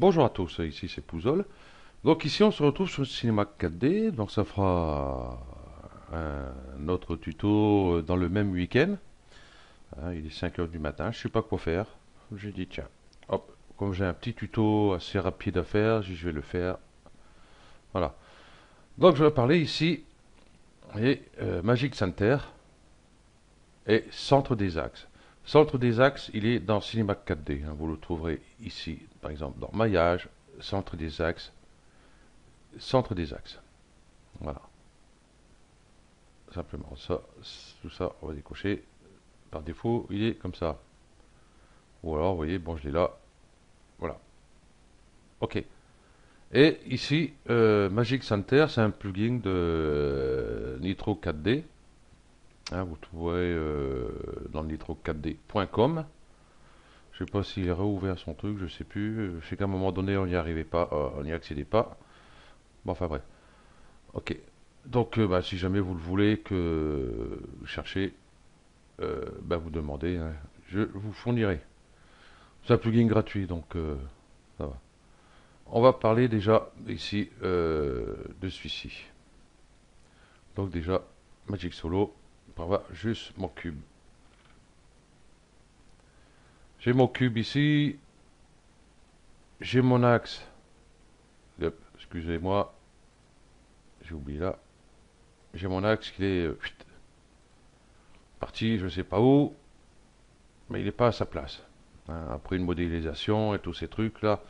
Bonjour à tous, ici c'est Pouzol. Donc ici on se retrouve sur le cinéma 4D, donc ça fera un autre tuto dans le même week-end. Hein, il est 5 heures du matin, je sais pas quoi faire. J'ai dit tiens, hop, comme j'ai un petit tuto assez rapide à faire, je vais le faire. Voilà. Donc je vais parler ici, vous voyez, Magic Center et Centre des Axes. Centre des Axes, il est dans Cinéma 4D, hein, vous le trouverez ici, par exemple dans Maillage, Centre des Axes, Centre des Axes. Voilà. Simplement ça, tout ça, on va décocher. Par défaut, il est comme ça. Ou alors, vous voyez, bon, je l'ai là. Voilà. OK. Et ici, Magic Center, c'est un plugin de Nitro 4D. Hein, vous trouverez dans nitro4d.com. Je sais pas s'il a réouvert son truc, je sais plus. Je sais qu'à un moment donné, on n'y arrivait pas, on n'y accédait pas. Bon, enfin bref. OK. Donc, bah, si jamais vous le voulez, que vous cherchez, bah, vous demandez, hein, je vous fournirai. C'est un plugin gratuit, donc ça va. On va parler déjà ici de celui-ci. Donc déjà, Magic Solo, on va juste mon cube. J'ai mon cube ici, j'ai mon axe. Hop, excusez-moi, j'ai oublié là. J'ai mon axe qui est parti, je ne sais pas où, mais il n'est pas à sa place. Hein, après une modélisation et tous ces trucs là,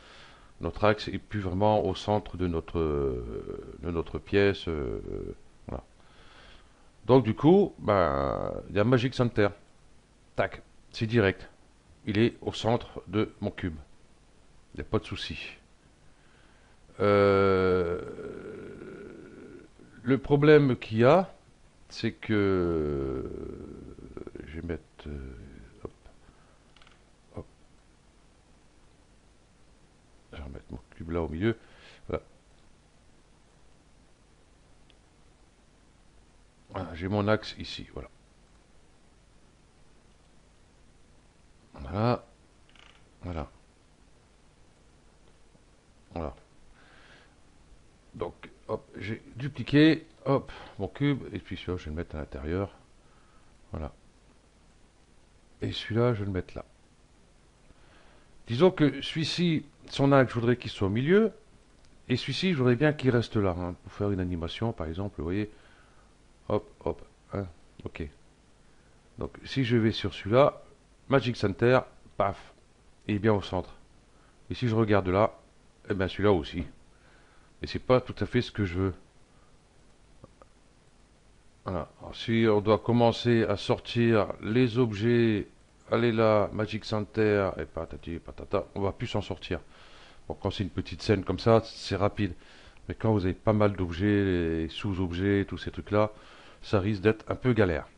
notre axe est plus vraiment au centre de notre pièce. Voilà. Donc du coup, ben, il y a Magic Center. Tac, c'est direct. Il est au centre de mon cube. Il n'y a pas de souci. Euh, le problème qu'il y a, c'est que je vais mettre, hop, hop, je vais remettre mon cube là au milieu. Voilà. Voilà, j'ai mon axe ici. Voilà. Voilà. Voilà. Voilà. Donc, hop, j'ai dupliqué, hop, mon cube, et puis celui-là, je vais le mettre à l'intérieur. Voilà. Et celui-là, je vais le mettre là. Disons que celui-ci, son axe, je voudrais qu'il soit au milieu, et celui-ci, je voudrais bien qu'il reste là, hein, pour faire une animation, par exemple, vous voyez, hop, hop, hein, ok. Donc, si je vais sur celui-là, Magic Center, paf, il est bien au centre. Et si je regarde là, eh bien celui-là aussi. Et c'est pas tout à fait ce que je veux. Voilà. Alors, si on doit commencer à sortir les objets, aller là, Magic Center, et patati patata, on va plus s'en sortir. Bon, quand c'est une petite scène comme ça, c'est rapide. Mais quand vous avez pas mal d'objets, les sous-objets, tous ces trucs-là, ça risque d'être un peu galère.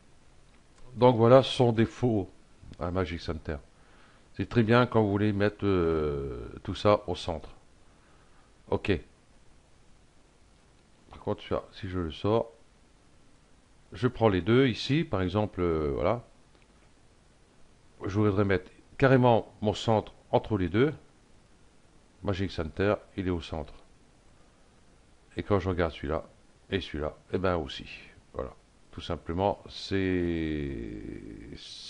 Donc voilà son défaut à Magic Center. C'est très bien quand vous voulez mettre tout ça au centre. Ok. Par contre, si je le sors, je prends les deux ici, par exemple, voilà. Je voudrais mettre carrément mon centre entre les deux. Magic Center, il est au centre. Et quand je regarde celui-là et celui-là, eh ben aussi. Voilà. Tout simplement, c'est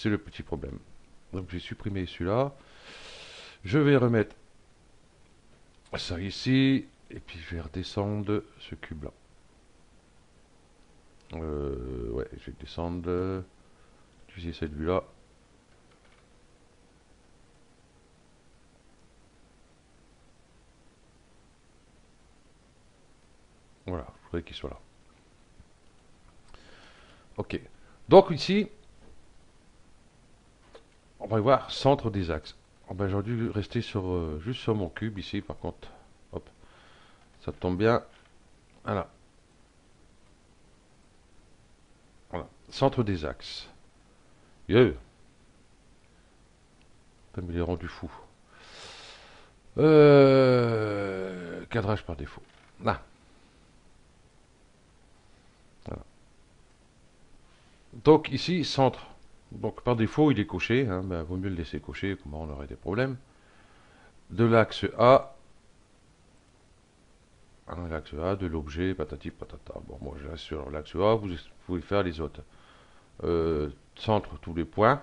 le petit problème. Donc j'ai supprimé celui-là. Je vais remettre ça ici. Et puis je vais redescendre ce cube-là. Ouais, je vais descendre. Utiliser cette vue-là. Voilà, je voudrais qu'il soit là. Ok. Donc ici, on va voir centre des axes. Oh ben, j'aurais dû rester sur, juste sur mon cube ici, par contre. Hop, ça tombe bien. Voilà. Voilà. Centre des axes. Yeah. Comme il est rendu fou. Cadrage par défaut. Là. Voilà. Donc ici, centre. Donc par défaut, il est coché. Hein, ben, vaut mieux le laisser cocher, comment on aurait des problèmes. De l'axe A, l'axe A, de l'objet, patati patata. Bon, moi je reste sur l'axe A, vous pouvez faire les autres. Centre tous les points.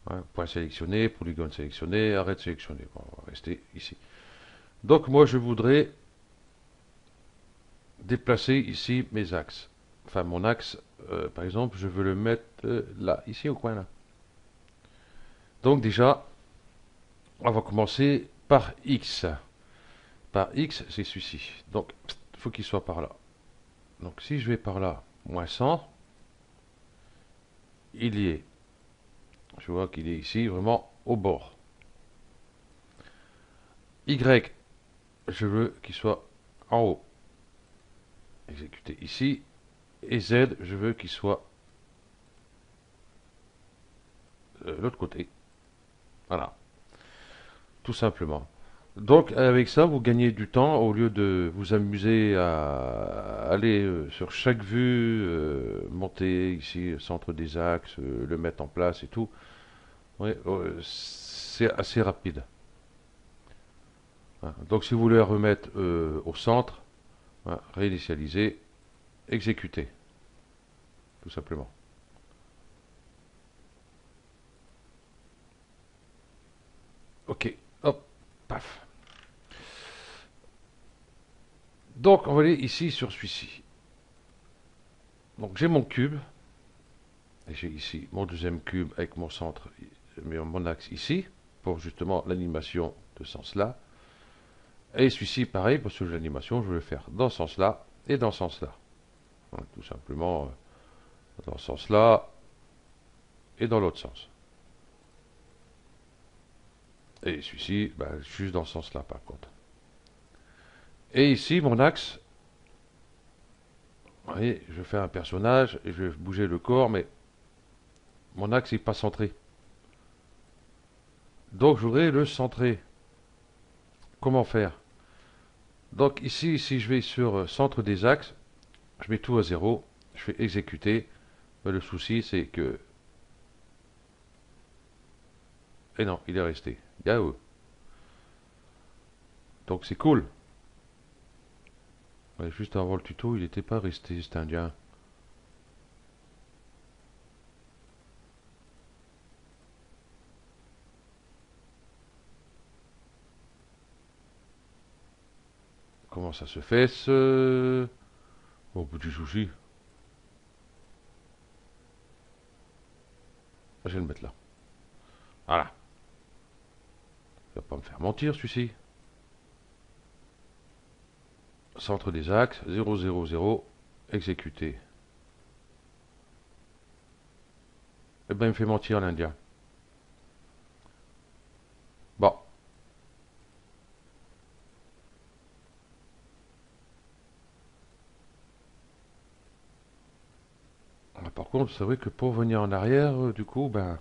Hein, point sélectionné, polygone sélectionné, arrête sélectionné. Bon, on va rester ici. Donc moi je voudrais déplacer ici mes axes. Enfin mon axe, par exemple, je veux le mettre là, ici au coin là. Donc déjà, on va commencer par X. Par X, c'est celui-ci. Donc, il faut qu'il soit par là. Donc si je vais par là, moins 100, il y est. Je vois qu'il est ici, vraiment au bord. Y, je veux qu'il soit en haut. Exécuté ici. Et Z, je veux qu'il soit de l'autre côté. Voilà. Tout simplement. Donc avec ça, vous gagnez du temps au lieu de vous amuser à aller sur chaque vue, monter ici, centre des axes, le mettre en place et tout. Ouais, c'est assez rapide. Hein. Donc si vous voulez la remettre au centre, hein, réinitialiser, exécuter, tout simplement. Ok, hop, paf. Donc on va aller ici sur celui-ci. Donc j'ai mon cube, et j'ai ici mon deuxième cube avec mon centre, mon axe ici, pour justement l'animation de ce sens-là. Et celui-ci, pareil, parce que l'animation, je vais le faire dans ce sens-là et dans ce sens-là. Hein, tout simplement, dans ce sens-là et dans l'autre sens. Et celui-ci, ben, juste dans ce sens-là, par contre. Et ici, mon axe, vous voyez, je fais un personnage et je vais bouger le corps, mais mon axe n'est pas centré. Donc, je voudrais le centrer. Comment faire? Donc, ici, si je vais sur centre des axes, je mets tout à 0, je fais exécuter. Mais le souci, c'est que... Et non, il est resté. Yahoo! Donc, c'est cool. Ouais, juste avant le tuto, il n'était pas resté, cet indien. Comment ça se fait, ce... Au bout du souci. Je vais le mettre là. Voilà. Il va pas me faire mentir, celui-ci. Centre des axes, 0, 0, 0. Exécuter. Eh ben, il me fait mentir, l'indien. Bon. Par contre, c'est vrai que pour venir en arrière, du coup, ben,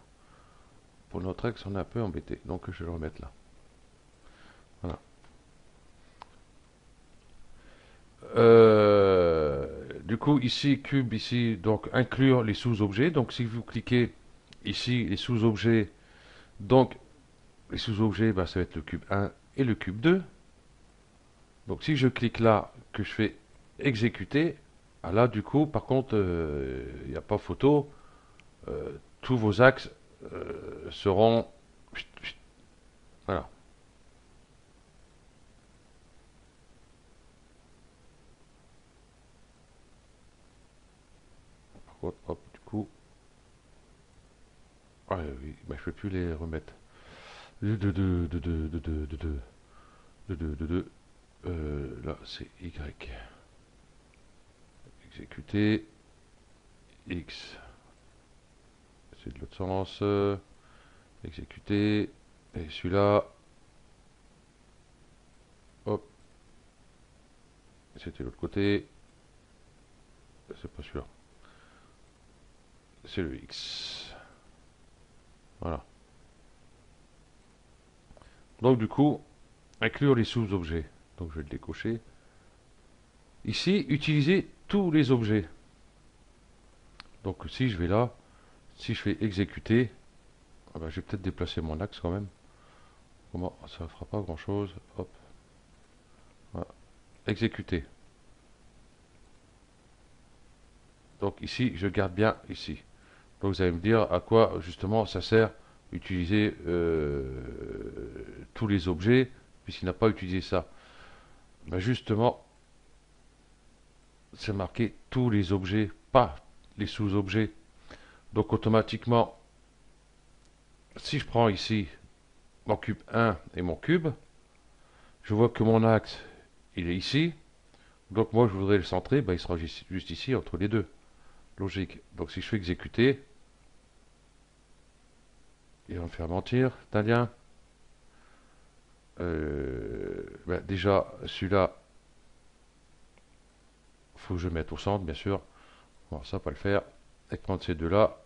pour notre axe, on est un peu embêté. Donc, je vais le remettre là. Voilà. Du coup, ici, cube, ici, donc inclure les sous-objets. Donc, si vous cliquez ici, les sous-objets, donc les sous-objets, ben, ça va être le cube 1 et le cube 2. Donc, si je clique là, que je fais exécuter, ah là, du coup, par contre, il n'y a pas photo. Tous vos axes seront... Voilà. Par contre, hop, du coup... Ah oui, mais je ne peux plus les remettre. Là, c'est Y. Exécuter. X. C'est de l'autre sens. Exécuter. Et celui-là. Hop. C'était l'autre côté. C'est pas celui-là. C'est le X. Voilà. Donc du coup, inclure les sous-objets. Donc je vais le décocher. Ici, utiliser tous les objets. Donc si je vais là, si je fais exécuter, ah ben, je vais peut-être déplacer mon axe quand même. Comment? Ça ne fera pas grand chose. Hop. Voilà. exécuter. Donc ici, je garde bien ici. Donc vous allez me dire à quoi justement ça sert utiliser tous les objets, puisqu'il n'a pas utilisé ça. Ben justement, c'est marqué tous les objets, pas les sous-objets. Donc automatiquement, si je prends ici mon cube 1 et mon cube, je vois que mon axe, il est ici. Donc moi, je voudrais le centrer, ben, il sera juste ici, entre les deux. Logique. Donc si je fais exécuter, il va me faire mentir, Italien. Ben, déjà, celui-là, faut que je mette au centre, bien sûr. Bon, ça, pas le faire. Et prendre ces deux-là.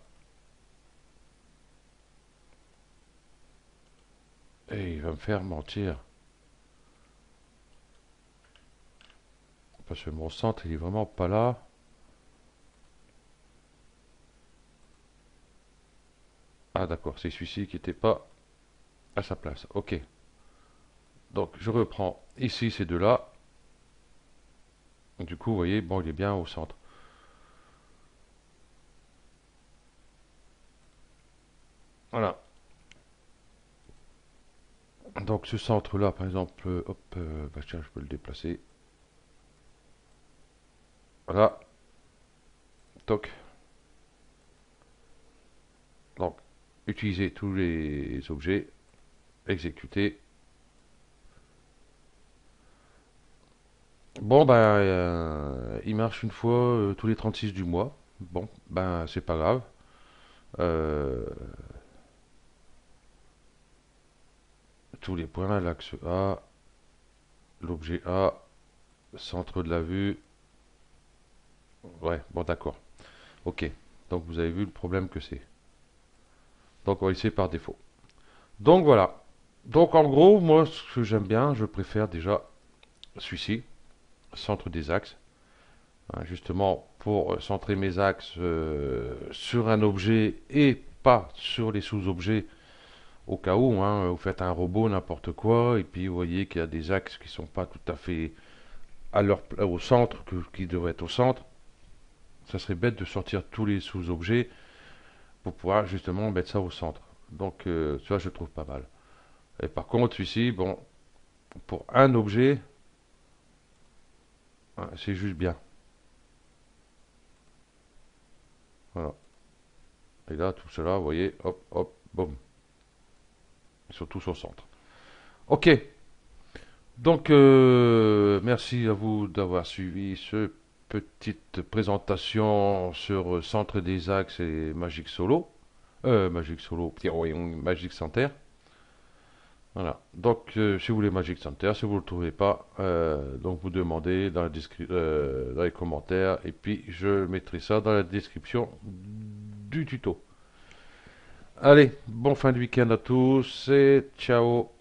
Et il va me faire mentir. Parce que mon centre, il est vraiment pas là. Ah, d'accord, c'est celui-ci qui n'était pas à sa place. Ok. Donc, je reprends ici ces deux-là. Du coup, vous voyez, bon, il est bien au centre. Voilà. Donc, ce centre-là, par exemple, hop, bah, tiens, je peux le déplacer. Voilà. Toc. Donc, utiliser tous les objets. Exécuter. Bon, ben, il marche une fois tous les 36 du mois. Bon, ben, c'est pas grave. Euh, tous les points, l'axe A, l'objet A, centre de la vue. Ouais, bon, d'accord. Ok. Donc, vous avez vu le problème que c'est. Donc, on va laisser par défaut. Donc, voilà. Donc, en gros, moi, ce que j'aime bien, je préfère déjà celui-ci, centre des axes. Hein, justement, pour centrer mes axes sur un objet et pas sur les sous-objets. Au cas où, hein, vous faites un robot, n'importe quoi, et puis vous voyez qu'il y a des axes qui sont pas tout à fait au centre, qui devraient être au centre. Ça serait bête de sortir tous les sous-objets pour pouvoir justement mettre ça au centre. Donc, ça, je trouve pas mal. Et par contre, ici, bon, pour un objet, hein, c'est juste bien. Voilà. Et là, tout cela, vous voyez, hop, hop, boum. Ils sont tous au centre. Ok. Donc, merci à vous d'avoir suivi ce petite présentation sur Centre des Axes et Magic Solo. Magic Solo, Magic Center. Voilà. Donc, si vous voulez Magic Center, si vous ne le trouvez pas, donc vous demandez dans les commentaires et puis je mettrai ça dans la description du tuto. Allez, bon fin de week-end à tous et ciao.